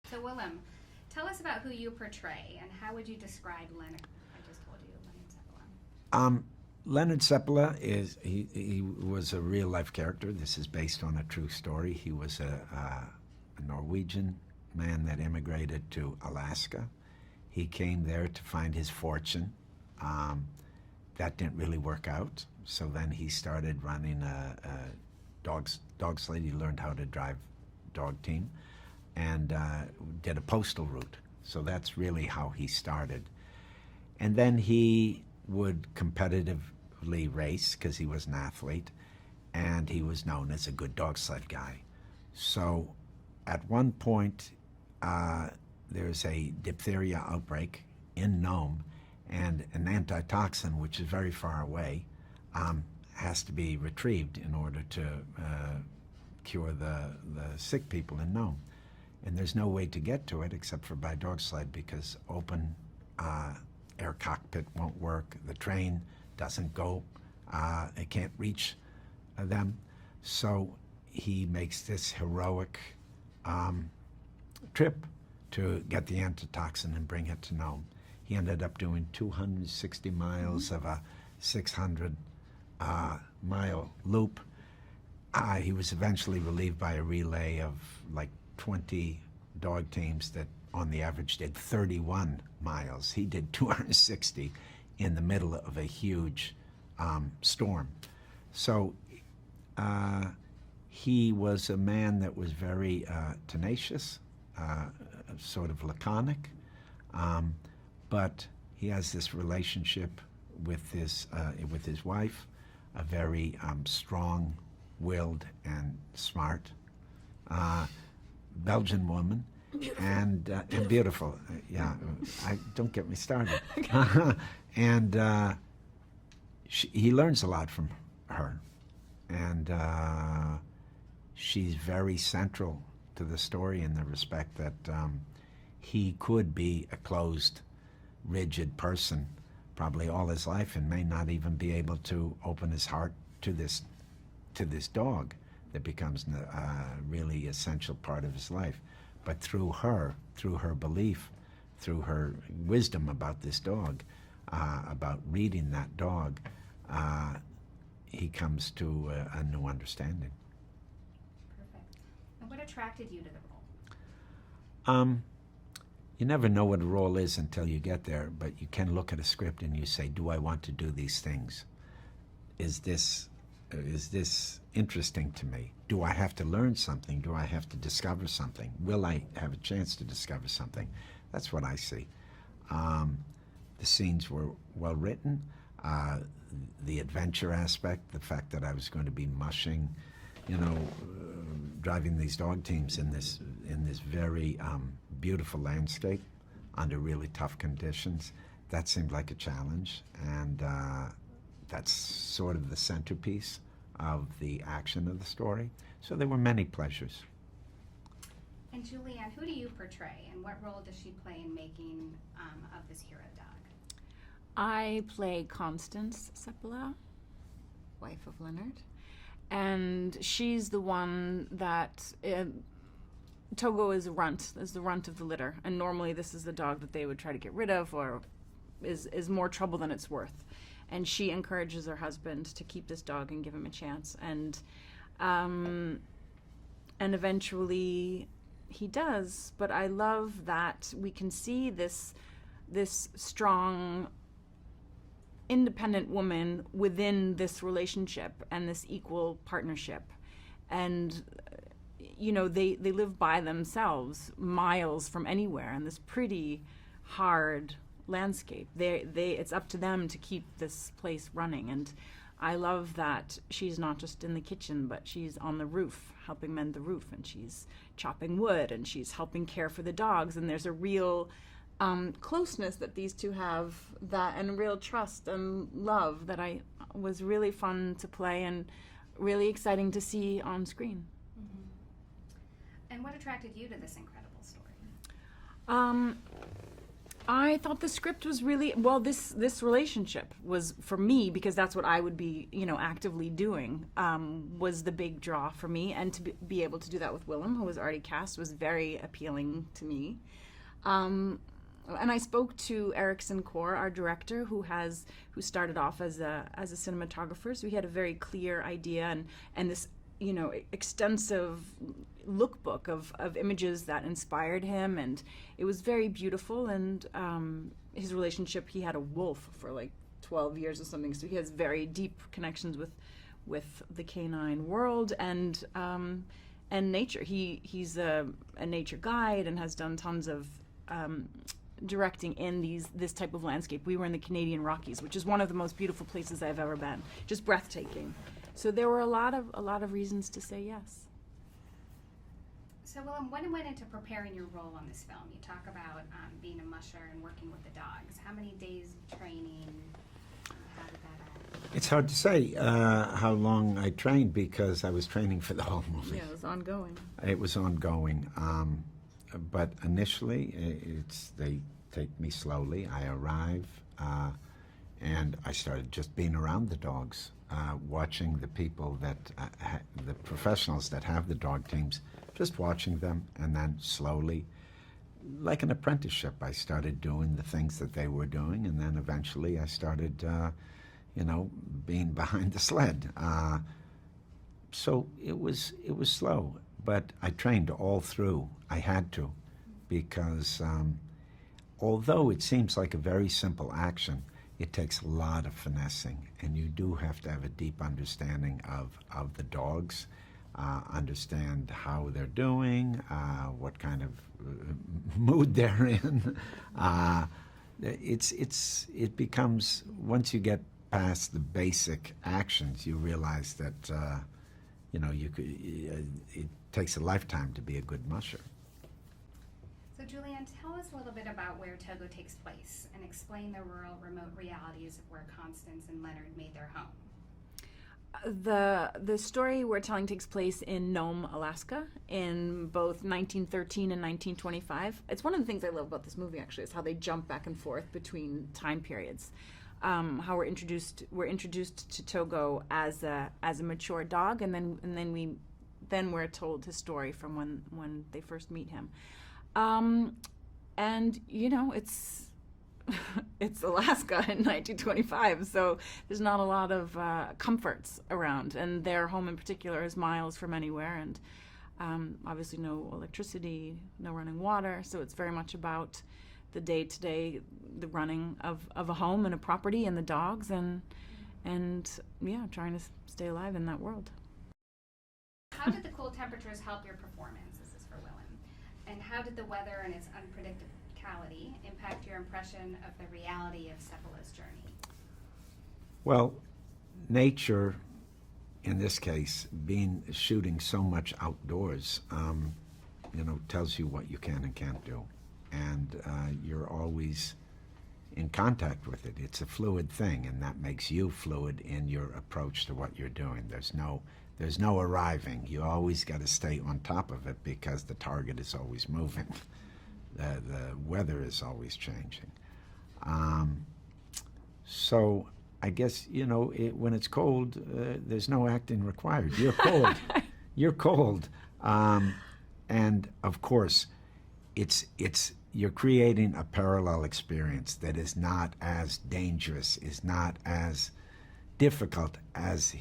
So Willem, tell us about who you portray and how would you describe Leonard? I just told you, Leonard Zeppelin. Leonard Zeppelin he was a real life character. This is based on a true story. He was a Norwegian man that immigrated to Alaska. He came there to find his fortune. That didn't really work out. So then he started running a dog-sled. He learned how to drive dog team and did a postal route. So that's really how he started. And then he would competitively race because he was an athlete, and he was known as a good dog sled guy. So at one point, there's a diphtheria outbreak in Nome, and an antitoxin, which is very far away, has to be retrieved in order to cure the sick people in Nome. And there's no way to get to it except for by dog sled, because open air cockpit won't work. The train doesn't go. It can't reach them. So he makes this heroic trip to get the antitoxin and bring it to Nome. He ended up doing 260 miles of a 600-mile loop. He was eventually relieved by a relay of like 20 dog teams that on the average did 31 miles. He did 260 in the middle of a huge storm. So he was a man that was very tenacious, sort of laconic, but he has this relationship with his wife, a very strong-willed and smart Belgian woman, and beautiful. Yeah, don't get me started. And he learns a lot from her, and she's very central to the story in the respect that he could be a closed, rigid person probably all his life and may not even be able to open his heart to this dog that becomes a really essential part of his life. But through her belief, through her wisdom about this dog, about reading that dog, he comes to a new understanding. Perfect. And what attracted you to the role? You never know what a role is until you get there, but you can look at a script and you say, do I want to do these things? Is this interesting to me? Do I have to learn something? Do I have to discover something? Will I have a chance to discover something? That's what I see. The scenes were well written. The adventure aspect, the fact that I was going to be mushing, driving these dog teams in this very beautiful landscape under really tough conditions, that seemed like a challenge, and that's sort of the centerpiece of the action of the story. So there were many pleasures. And Julianne, who do you portray, and what role does she play in making of this hero dog? I play Constance Zeppelin, wife of Leonard, and she's the one that Togo is the runt of the litter, and normally this is the dog that they would try to get rid of, or is more trouble than it's worth. And she encourages her husband to keep this dog and give him a chance, and eventually he does. But I love that we can see this strong, independent woman within this relationship and this equal partnership, and they live by themselves, miles from anywhere, in this pretty hard landscape. It's up to them to keep this place running, and I love that she's not just in the kitchen, but she's on the roof helping mend the roof, and she's chopping wood, and she's helping care for the dogs, and there's a real closeness that these two have, that and real trust and love that I was really fun to play and really exciting to see on screen. And what attracted you to this incredible story? I thought the script was really well. This relationship was for me, because that's what I would be, actively doing. Was the big draw for me, and to be able to do that with Willem, who was already cast, was very appealing to me. And I spoke to Ericson Core, our director, who started off as a cinematographer. So he had a very clear idea and this extensive lookbook of images that inspired him, and it was very beautiful. And his relationship, he had a wolf for like 12 years or something, so he has very deep connections with the canine world and nature. He's a nature guide and has done tons of directing in this type of landscape. We were in the Canadian Rockies, which is one of the most beautiful places I've ever been, just breathtaking. So there were a lot of reasons to say yes. So Willem, what went into preparing your role on this film? You talk about being a musher and working with the dogs. How many days of training? How did that all? It's hard to say how long I trained, because I was training for the whole movie. Yeah, it was ongoing. It was ongoing. But initially, they take me slowly. I arrive, and I started just being around the dogs, watching the people the professionals that have the dog teams, just watching them, and then slowly, like an apprenticeship, I started doing the things that they were doing, and then eventually I started, being behind the sled. So it was slow, but I trained all through. I had to, because although it seems like a very simple action, it takes a lot of finessing, and you do have to have a deep understanding of the dogs, understand how they're doing, what kind of mood they're in. It becomes, once you get past the basic actions, you realize that it takes a lifetime to be a good musher. So Julianne, tell us a little bit about where Togo takes place and explain the rural, remote realities of where Constance and Leonard made their home. The story we're telling takes place in Nome, Alaska, in both 1913 and 1925. It's one of the things I love about this movie, actually, is how they jump back and forth between time periods. How we're introduced to Togo as a mature dog, and then we're told his story from when they first meet him. And it's Alaska in 1925, so there's not a lot of comforts around, and their home in particular is miles from anywhere, and obviously no electricity, no running water, so it's very much about the day-to-day, the running of a home and a property and the dogs, and trying to stay alive in that world. How did the cool temperatures help your performance? This is for Willem. And how did the weather and its unpredictability impact your impression of the reality of Cephal's journey? Well, nature, in this case, shooting so much outdoors, tells you what you can and can't do. And you're always in contact with it. It's a fluid thing, and that makes you fluid in your approach to what you're doing. There's no arriving. You always got to stay on top of it, because the target is always moving. The weather is always changing. So I guess, when it's cold, there's no acting required. You're cold. You're cold. And of course, you're creating a parallel experience that is not as dangerous, is not as difficult as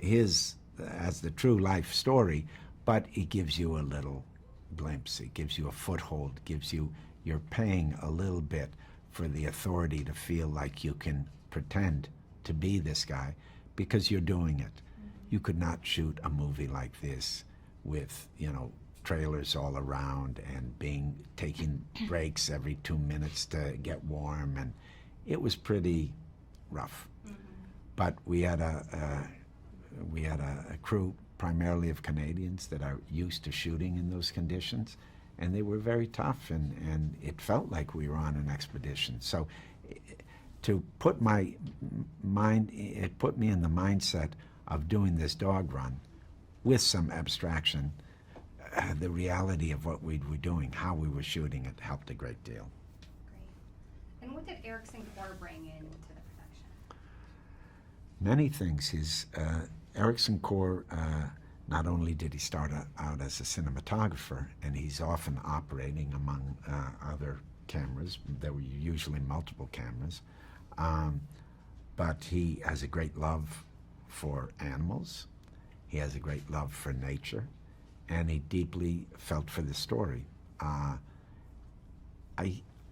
as the true life story, but it gives you a little glimpse. It gives you a foothold, you're paying a little bit for the authority to feel like you can pretend to be this guy, because you're doing it. You could not shoot a movie like this with, trailers all around and taking breaks every 2 minutes to get warm, and it was pretty rough. Mm-hmm. But we had a crew primarily of Canadians that are used to shooting in those conditions, and they were very tough, and it felt like we were on an expedition. So to put my mind, it put me in the mindset of doing this dog run with some abstraction. The reality of what we were doing, how we were shooting it, helped a great deal. Great. And what did Ericson Core bring into the production? Many things. Ericson Core, not only did he start out as a cinematographer, and he's often operating among other cameras. There were usually multiple cameras. But he has a great love for animals. He has a great love for nature. And he deeply felt for the story.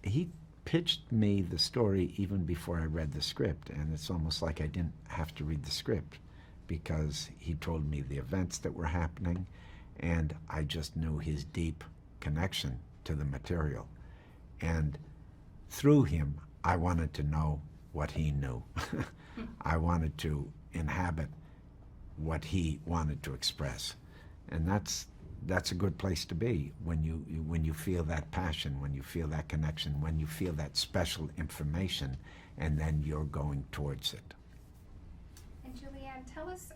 He pitched me the story even before I read the script, and it's almost like I didn't have to read the script because he told me the events that were happening, and I just knew his deep connection to the material. And through him, I wanted to know what he knew. I wanted to inhabit what he wanted to express. And that's a good place to be when you feel that passion, when you feel that connection, when you feel that special information, and then you're going towards it. And Julianne, tell us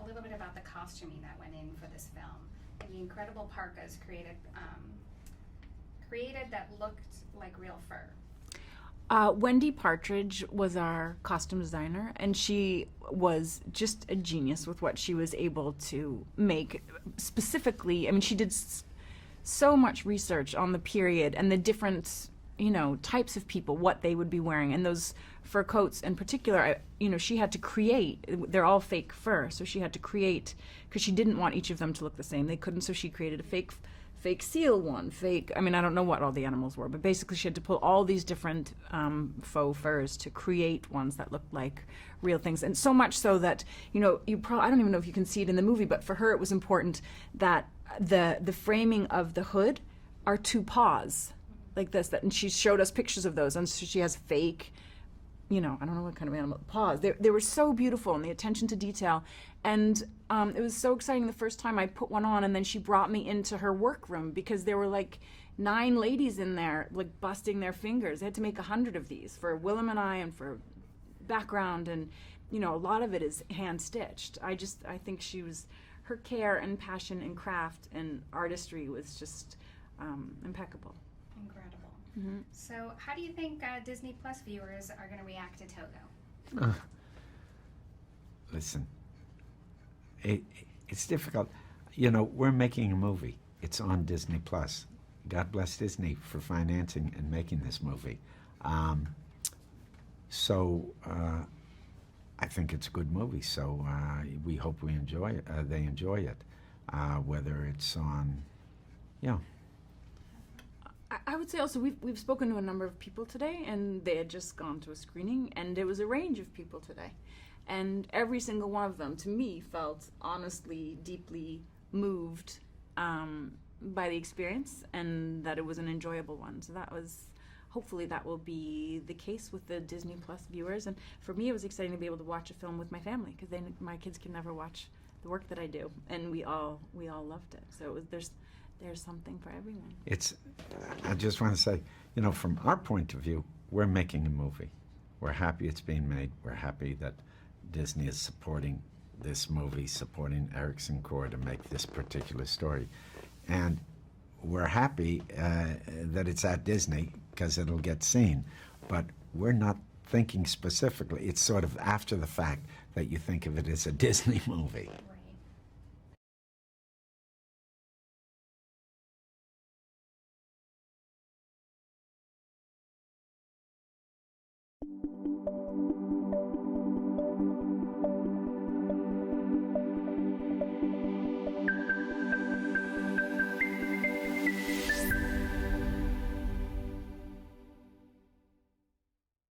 a little bit about the costuming that went in for this film. And the incredible parkas created that looked like real fur. Wendy Partridge was our costume designer, and she was just a genius with what she was able to make. Specifically, I mean, she did so much research on the period and the different, types of people, what they would be wearing, and those fur coats in particular. She had to create. They're all fake fur, so she had to create because she didn't want each of them to look the same. They couldn't, so she created a fake seal one, I don't know what all the animals were, but basically she had to pull all these different faux furs to create ones that looked like real things. And so much so that, I don't even know if you can see it in the movie, but for her it was important that the framing of the hood are two paws like this, and she showed us pictures of those, and so she has fake, I don't know what kind of animal, paws. They were so beautiful, and the attention to detail. And it was so exciting the first time I put one on, and then she brought me into her workroom because there were like 9 ladies in there, like busting their fingers. They had to make 100 of these for Willem and I, and for background, and a lot of it is hand stitched. I think her care and passion and craft and artistry was just impeccable. Incredible. Mm-hmm. So how do you think Disney Plus viewers are going to react to Togo? Listen, it's difficult. We're making a movie. It's on Disney Plus. God bless Disney for financing and making this movie. So I think it's a good movie. So we hope they enjoy it. Whether it's on, I would say also we've spoken to a number of people today, and they had just gone to a screening, and it was a range of people today. And every single one of them, to me, felt honestly, deeply moved by the experience, and that it was an enjoyable one. So hopefully that will be the case with the Disney Plus viewers. And for me, it was exciting to be able to watch a film with my family, because my kids can never watch the work that I do, and we all loved it. So there's something for everyone. I just want to say, from our point of view, we're making a movie. We're happy it's being made. We're happy that Disney is supporting this movie, supporting Ericson Core to make this particular story. And we're happy that it's at Disney because it'll get seen. But we're not thinking specifically. It's sort of after the fact that you think of it as a Disney movie. Right.